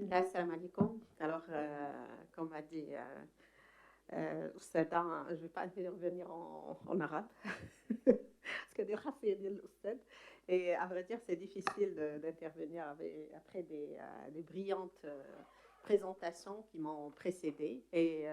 Assalamu alaikum. Alors, comme a dit Oussada, je ne vais pas intervenir en arabe, parce que des fois, c'est l'Oustad. Et à vrai dire, c'est difficile d'intervenir après des brillantes présentations qui m'ont précédé. Et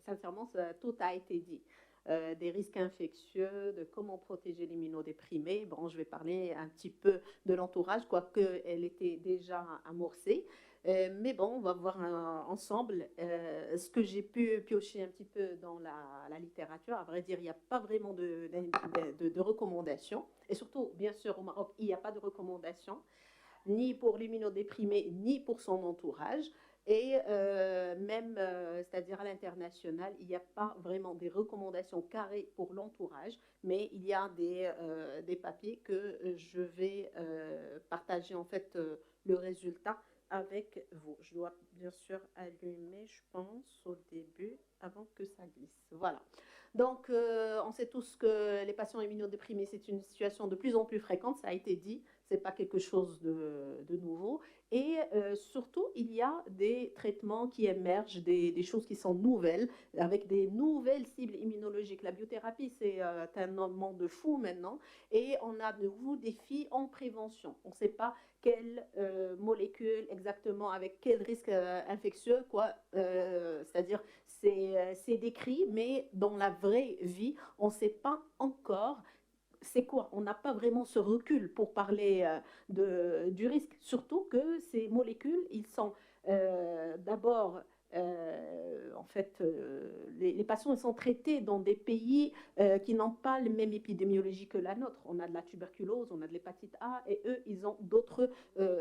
sincèrement, tout a été dit. Des risques infectieux, de comment protéger les immunodéprimés. Bon, je vais parler un petit peu de l'entourage, quoique elle était déjà amorcée. Mais bon, on va voir ensemble ce que j'ai pu piocher un petit peu dans la littérature. À vrai dire, il n'y a pas vraiment de recommandations. Et surtout, bien sûr, au Maroc, il n'y a pas de recommandations ni pour l'immunodéprimé, ni pour son entourage. Et même, c'est-à-dire à l'international, il n'y a pas vraiment des recommandations carrées pour l'entourage, mais il y a des papiers que je vais partager en fait le résultat avec vous. Je dois bien sûr allumer, je pense, au début, avant que ça glisse. Voilà. Donc, on sait tous que les patients immunodéprimés, c'est une situation de plus en plus fréquente, ça a été dit, c'est pas quelque chose de nouveau. Et surtout, il y a des traitements qui émergent, des choses qui sont nouvelles, avec des nouvelles cibles immunologiques. La biothérapie, c'est un monde de fou maintenant, et on a de nouveaux défis en prévention. On ne sait pas quelle molécule exactement, avec quel risque infectieux, quoi. C'est-à-dire, c'est décrit, mais dans la vraie vie, on ne sait pas encore c'est quoi. On n'a pas vraiment ce recul pour parler du risque, surtout que ces molécules, ils sont d'abord, en fait, les patients ils sont traités dans des pays qui n'ont pas la même épidémiologie que la nôtre. On a de la tuberculose, on a de l'hépatite A, et eux, ils ont d'autres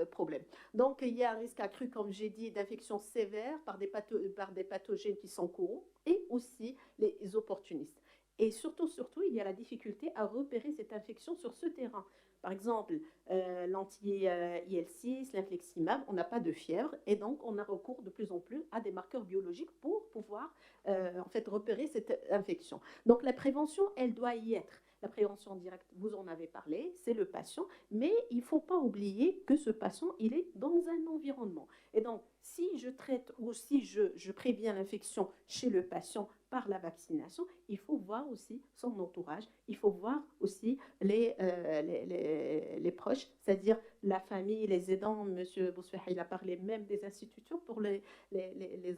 problèmes. Donc, il y a un risque accru, comme j'ai dit, d'infections sévères par des pathogènes qui sont courants, et aussi les opportunistes. Et surtout, il y a la difficulté à repérer cette infection sur ce terrain. Par exemple, l'anti-IL6, l'infliximab, on n'a pas de fièvre et donc on a recours de plus en plus à des marqueurs biologiques pour pouvoir en fait repérer cette infection. Donc la prévention, elle doit y être. La prévention directe, vous en avez parlé, c'est le patient, mais il ne faut pas oublier que ce patient, il est dans un environnement. Et donc, si je traite ou si je préviens l'infection chez le patient par la vaccination, il faut voir aussi son entourage, il faut voir aussi les proches, c'est-à-dire la famille, les aidants. Monsieur Bousfah, il a parlé même des institutions pour les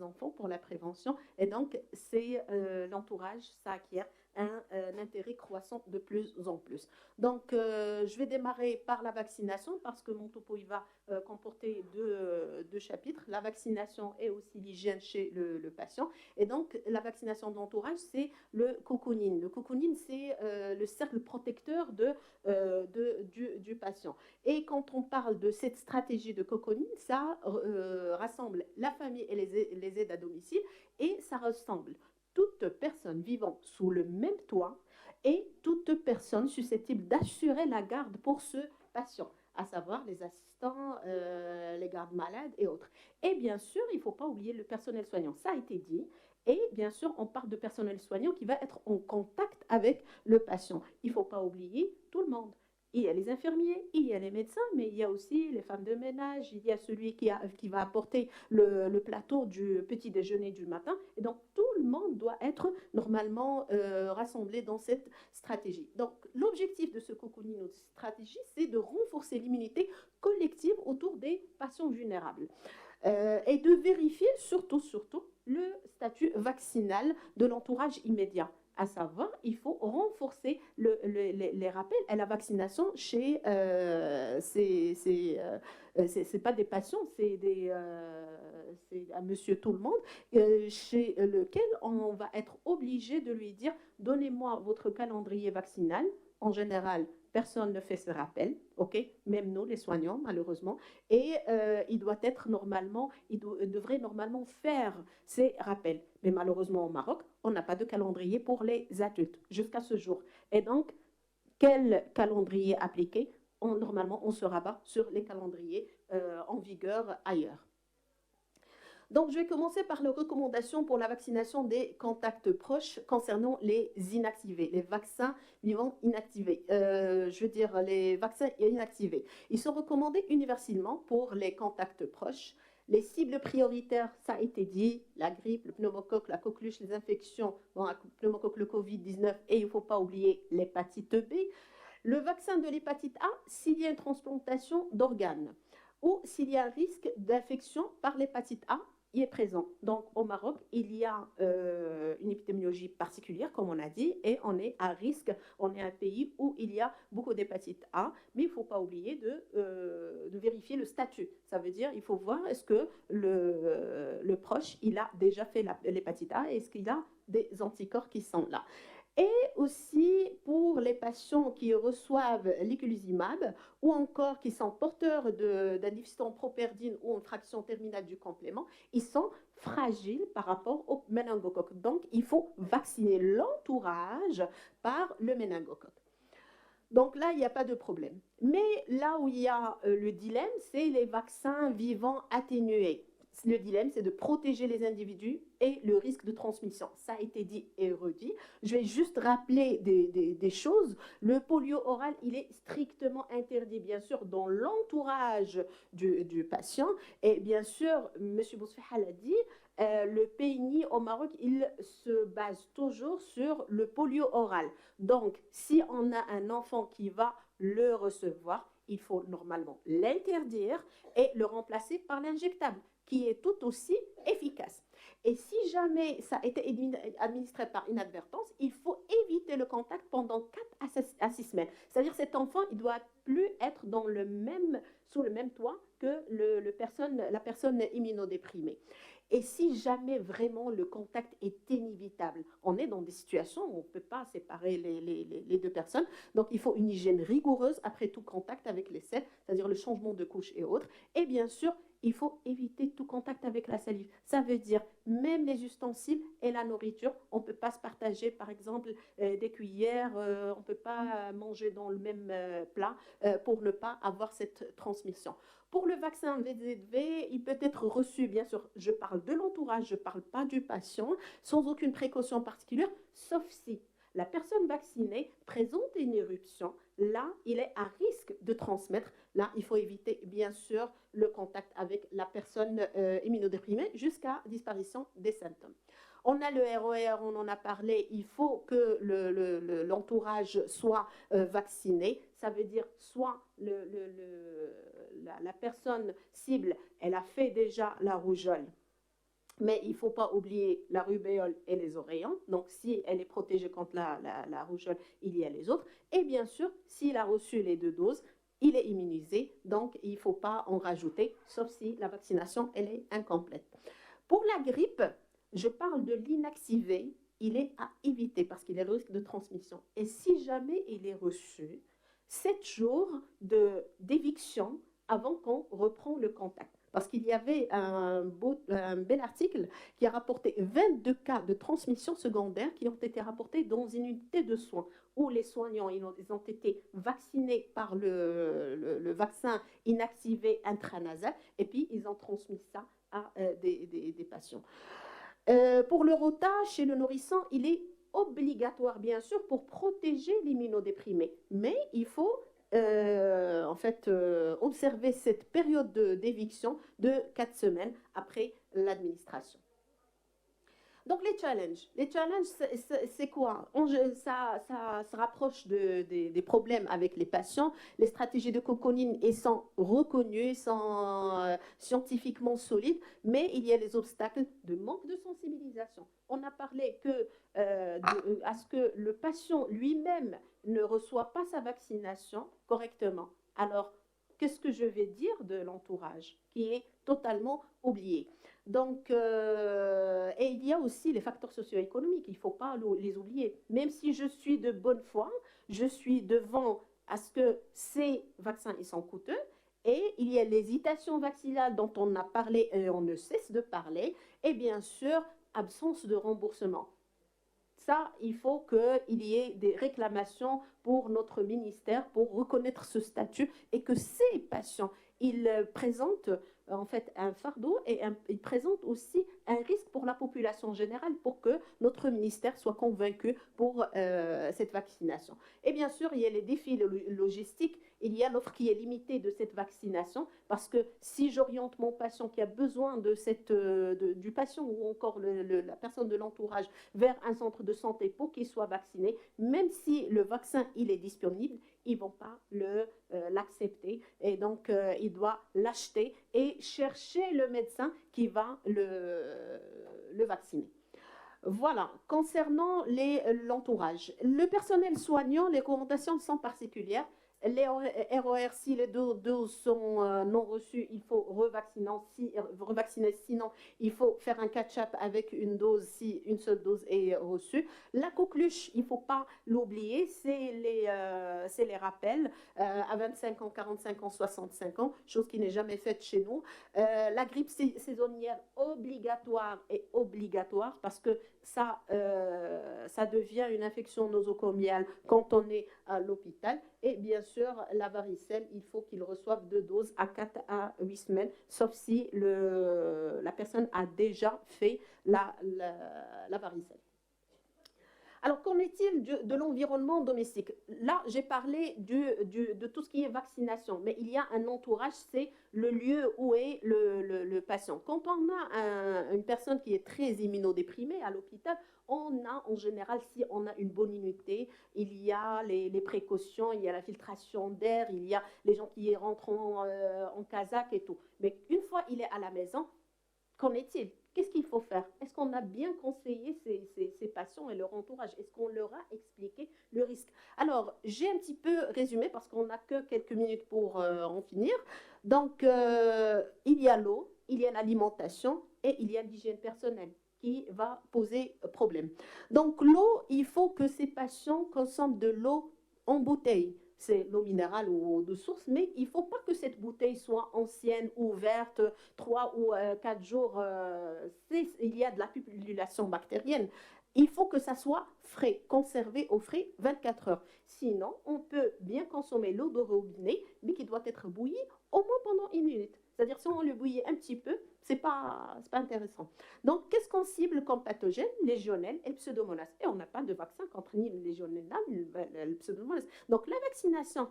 enfants, pour la prévention. Et donc, c'est l'entourage, ça acquiert un intérêt croissant de plus en plus. Donc, je vais démarrer par la vaccination parce que mon topo il va comporter deux chapitres, la vaccination et aussi l'hygiène chez le patient. Et donc, la vaccination d'entourage, c'est le cocooning. Le cocooning, c'est le cercle protecteur du patient. Et quand on parle de cette stratégie de cocooning, ça rassemble la famille et les aides à domicile et ça rassemble toute personne vivant sous le même toit et toute personne susceptible d'assurer la garde pour ce patient, à savoir les assistants, les gardes malades et autres. Et bien sûr, il ne faut pas oublier le personnel soignant. Ça a été dit. Et bien sûr, on parle de personnel soignant qui va être en contact avec le patient. Il ne faut pas oublier tout le monde. Il y a les infirmiers, il y a les médecins, mais il y a aussi les femmes de ménage, il y a celui qui va apporter le plateau du petit déjeuner du matin. Et donc, tout le monde doit être normalement rassemblé dans cette stratégie. Donc, l'objectif de ce cocooning ou de cette stratégie, c'est de renforcer l'immunité collective autour des patients vulnérables et de vérifier surtout le statut vaccinal de l'entourage immédiat. À savoir, il faut renforcer les rappels à la vaccination chez c'est pas des patients, c'est à monsieur tout le monde, chez lequel on va être obligé de lui dire donnez-moi votre calendrier vaccinal. En général, personne ne fait ce rappel, ok, même nous, les soignants, malheureusement, et il devrait normalement faire ces rappels. Mais malheureusement, au Maroc, on n'a pas de calendrier pour les adultes jusqu'à ce jour. Et donc, quel calendrier appliquer? Normalement, on se rabat sur les calendriers en vigueur ailleurs. Donc, je vais commencer par les recommandations pour la vaccination des contacts proches concernant les inactivés, les vaccins vivants inactivés. Je veux dire, les vaccins inactivés. Ils sont recommandés universellement pour les contacts proches, Les cibles prioritaires, ça a été dit, la grippe, le pneumocoque, la coqueluche, les infections, bon, le pneumocoque, le Covid-19, et il ne faut pas oublier l'hépatite B. Le vaccin de l'hépatite A, s'il y a une transplantation d'organes ou s'il y a un risque d'infection par l'hépatite A, il est présent. Donc au Maroc, il y a une épidémiologie particulière, comme on a dit, et on est à risque. On est un pays où il y a beaucoup d'hépatite A, mais il ne faut pas oublier de vérifier le statut. Ça veut dire il faut voir est-ce que le proche, il a déjà fait l'hépatite A, et est-ce qu'il a des anticorps qui sont là. Et aussi pour les patients qui reçoivent l'iculizumab ou encore qui sont porteurs d'un déficit en properdine ou en fraction terminale du complément, ils sont fragiles par rapport au méningocoque. Donc, il faut vacciner l'entourage par le méningocoque. Donc là, il n'y a pas de problème. Mais là où il y a le dilemme, c'est les vaccins vivants atténués. Le dilemme, c'est de protéger les individus et le risque de transmission. Ça a été dit et redit. Je vais juste rappeler des choses. Le polio oral, il est strictement interdit, bien sûr, dans l'entourage du patient. Et bien sûr, M. Bousféha l'a dit, le PNI au Maroc, il se base toujours sur le polio oral. Donc, si on a un enfant qui va le recevoir, il faut normalement l'interdire et le remplacer par l'injectable, qui est tout aussi efficace. Et si jamais ça a été administré par inadvertance, il faut éviter le contact pendant 4 à 6 semaines. C'est-à-dire que cet enfant, il ne doit plus être sous le même toit que la personne immunodéprimée. Et si jamais vraiment le contact est inévitable, on est dans des situations où on ne peut pas séparer les deux personnes. Donc, il faut une hygiène rigoureuse après tout contact avec les selles, c'est-à-dire le changement de couche et autres. Et bien sûr, il faut éviter tout contact avec la salive. Ça veut dire même les ustensiles et la nourriture. On ne peut pas se partager, par exemple, des cuillères. On ne peut pas manger dans le même plat pour ne pas avoir cette transmission. Pour le vaccin VZV, il peut être reçu, bien sûr, je parle de l'entourage, je ne parle pas du patient, sans aucune précaution particulière, sauf si la personne vaccinée présente une éruption. Là, il est à risque de transmettre. Là, il faut éviter, bien sûr, le contact avec la personne immunodéprimée jusqu'à disparition des symptômes. On a le RER, on en a parlé, il faut que l'entourage soit vacciné. Ça veut dire soit la personne cible, elle a fait déjà la rougeole, mais il ne faut pas oublier la rubéole et les oreillons. Donc, si elle est protégée contre la rougeole, il y a les autres. Et bien sûr, s'il a reçu les 2 doses, il est immunisé. Donc, il ne faut pas en rajouter, sauf si la vaccination, elle est incomplète. Pour la grippe, je parle de l'inactivé. Il est à éviter parce qu'il y a le risque de transmission. Et si jamais il est reçu, 7 jours d'éviction avant qu'on reprend le contact. Parce qu'il y avait un bel article qui a rapporté 22 cas de transmission secondaire qui ont été rapportés dans une unité de soins où les soignants ils ont été vaccinés par le vaccin inactivé intranasal et puis ils ont transmis ça à des patients. Pour le rota, chez le nourrisson, il est obligatoire, bien sûr, pour protéger l'immunodéprimé. Mais il faut observer cette période d'éviction de 4 semaines après l'administration. Donc les challenges, c'est quoi? Ça se rapproche des problèmes avec les patients. Les stratégies de cocooning sont reconnues, sont scientifiquement solides, mais il y a les obstacles de manque de sensibilisation. On a parlé à ce que le patient lui-même ne reçoit pas sa vaccination correctement. Alors, qu'est-ce que je vais dire de l'entourage qui est totalement oublié? Donc, et il y a aussi les facteurs socio-économiques, il ne faut pas les oublier. Même si je suis de bonne foi, je suis devant à ce que ces vaccins ils sont coûteux et il y a l'hésitation vaccinale dont on a parlé et on ne cesse de parler et bien sûr, absence de remboursement. Ça, il faut qu'il y ait des réclamations pour notre ministère pour reconnaître ce statut et que ces patients, ils présentent en fait un fardeau et ils présentent aussi un risque pour la population générale pour que notre ministère soit convaincu pour cette vaccination. Et bien sûr, il y a les défis logistiques. il y a l'offre qui est limitée de cette vaccination, parce que si j'oriente mon patient qui a besoin du patient ou encore la personne de l'entourage vers un centre de santé pour qu'il soit vacciné, même si le vaccin il est disponible, ils ne vont pas l'accepter. Et donc, il doit l'acheter et chercher le médecin qui va le vacciner. Voilà, concernant l'entourage. Le personnel soignant, les recommandations sont particulières. Les ROR, si les doses sont non reçues, il faut revacciner, sinon il faut faire un catch-up avec une dose si une seule dose est reçue. La coqueluche, il ne faut pas l'oublier, c'est les rappels à 25 ans, 45 ans, 65 ans, chose qui n'est jamais faite chez nous. La grippe saisonnière obligatoire parce que ça devient une infection nosocomiale quand on est à l'hôpital. Et bien sûr, la varicelle, il faut qu'il reçoive 2 doses à 4 à 8 semaines, sauf si la personne a déjà fait la varicelle. Alors, qu'en est-il de l'environnement domestique? Là, j'ai parlé de tout ce qui est vaccination, mais il y a un entourage, c'est le lieu où est le patient. Quand on a une personne qui est très immunodéprimée à l'hôpital, on a en général, si on a une bonne unité, il y a les précautions, il y a la filtration d'air, il y a les gens qui rentrent en casaque et tout. Mais une fois il est à la maison, qu'en est-il? Qu'est-ce qu'il faut faire? Est-ce qu'on a bien conseillé ces patients et leur entourage? Est-ce qu'on leur a expliqué le risque? Alors, j'ai un petit peu résumé parce qu'on n'a que quelques minutes pour en finir. Donc, il y a l'eau, il y a l'alimentation et il y a l'hygiène personnelle qui va poser problème. Donc, l'eau, il faut que ces patients consomment de l'eau en bouteille. C'est l'eau minérale ou de source, mais il ne faut pas que cette bouteille soit ancienne ou verte, 3 ou 4 jours. Il y a de la pullulation bactérienne. Il faut que ça soit frais, conservé au frais 24 heures. Sinon, on peut bien consommer l'eau de robinet, mais qui doit être bouillie au moins pendant 1 minute. C'est-à-dire, si on le bouillit un petit peu, c'est pas intéressant. Donc, qu'est-ce qu'on cible comme pathogène? Légionnelle et pseudomonas. Et on n'a pas de vaccin contre ni le légionnella ni le pseudomonas. Donc, la vaccination,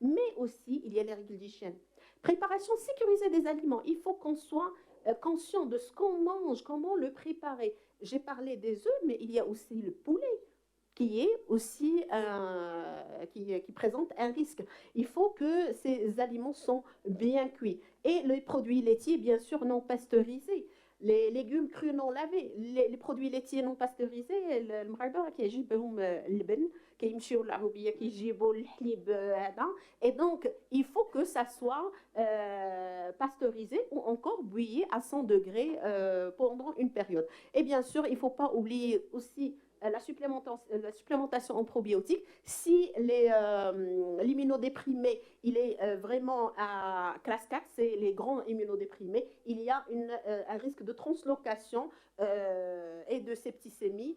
mais aussi, il y a les règles d'hygiène. Préparation sécurisée des aliments. Il faut qu'on soit conscient de ce qu'on mange, comment le préparer. J'ai parlé des œufs, mais il y a aussi le poulet qui est aussi qui présente un risque. Il faut que ces aliments sont bien cuits. Et les produits laitiers, bien sûr, non pasteurisés. Les légumes crus non lavés, les produits laitiers non pasteurisés, المغاربه كيعجبهم اللبن كيمشيو للعربيه كيجيبوا الحليب هذا. Et donc il faut que ça soit pasteurisé ou encore bouilli à 100 degrés pendant une période. Et bien sûr, il ne faut pas oublier aussi la supplémentation en probiotiques. Si l'immunodéprimé il est vraiment à classe 4, c'est les grands immunodéprimés, il y a un risque de translocation et de septicémie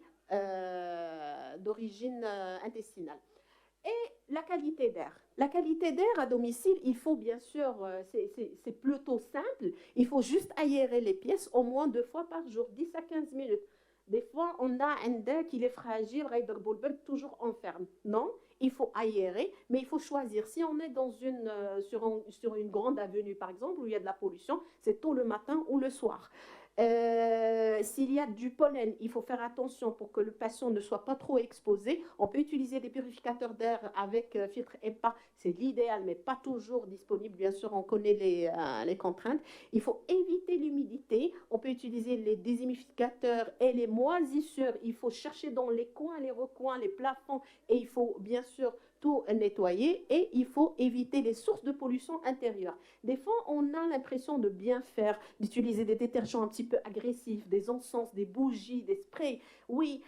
d'origine intestinale. Et la qualité d'air. La qualité d'air à domicile, il faut bien sûr, c'est plutôt simple, il faut juste aérer les pièces au moins 2 fois par jour, 10 à 15 minutes. Des fois, on a un dent qui est fragile, toujours enferme. Non, il faut aérer, mais il faut choisir. Si on est sur une grande avenue, par exemple, où il y a de la pollution, c'est tôt le matin ou le soir. S'il y a du pollen, il faut faire attention pour que le patient ne soit pas trop exposé. On peut utiliser des purificateurs d'air avec filtre HEPA, c'est l'idéal, mais pas toujours disponible. Bien sûr, on connaît les contraintes. Il faut éviter l'humidité. On peut utiliser les déshumidificateurs et les moisissures. Il faut chercher dans les coins, les recoins, les plafonds, et il faut bien sûr tout nettoyer, et il faut éviter les sources de pollution intérieure. Des fois, on a l'impression de bien faire, d'utiliser des détergents un petit peu agressifs, des encens, des bougies, des sprays. Oui,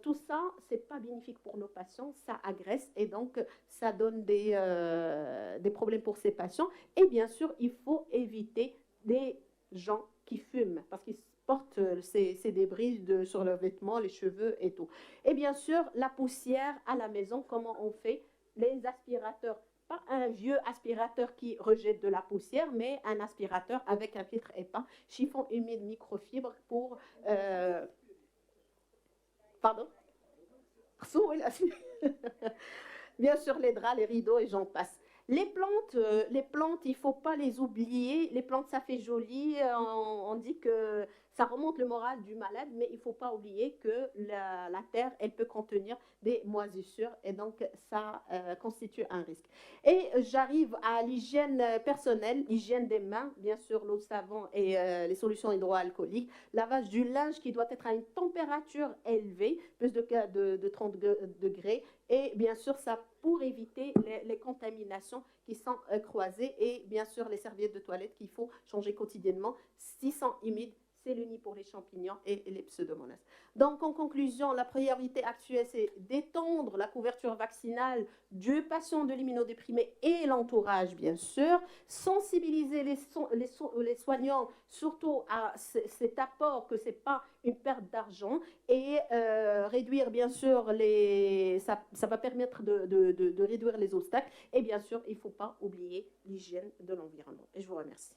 tout ça, c'est pas bénéfique pour nos patients, ça agresse et donc ça donne des problèmes pour ces patients. Et bien sûr, il faut éviter des gens qui fument parce qu'ils portent ces débris sur leurs vêtements, les cheveux et tout. Et bien sûr, la poussière à la maison, comment on fait? Les aspirateurs, pas un vieux aspirateur qui rejette de la poussière, mais un aspirateur avec un filtre HEPA, chiffon humide microfibre pour... Pardon? Bien sûr, les draps, les rideaux et j'en passe. Les plantes, il ne faut pas les oublier. Les plantes, ça fait joli. On dit que ça remonte le moral du malade, mais il ne faut pas oublier que la terre, elle peut contenir des moisissures et donc ça constitue un risque. Et j'arrive à l'hygiène personnelle, hygiène des mains, bien sûr, l'eau de savon et les solutions hydroalcooliques, lavage du linge qui doit être à une température élevée, plus de 30 degrés, et bien sûr, ça pour éviter les contaminations qui sont croisées et bien sûr les serviettes de toilette qu'il faut changer quotidiennement. Si sont humides, c'est le nid pour les champignons et les pseudomonas. Donc, en conclusion, la priorité actuelle, c'est d'étendre la couverture vaccinale du patient de l'immunodéprimé et l'entourage, bien sûr, sensibiliser les soignants surtout à cet apport que ce n'est pas une perte d'argent et réduire, bien sûr, ça va permettre de réduire les obstacles. Et bien sûr, il ne faut pas oublier l'hygiène de l'environnement. Et je vous remercie.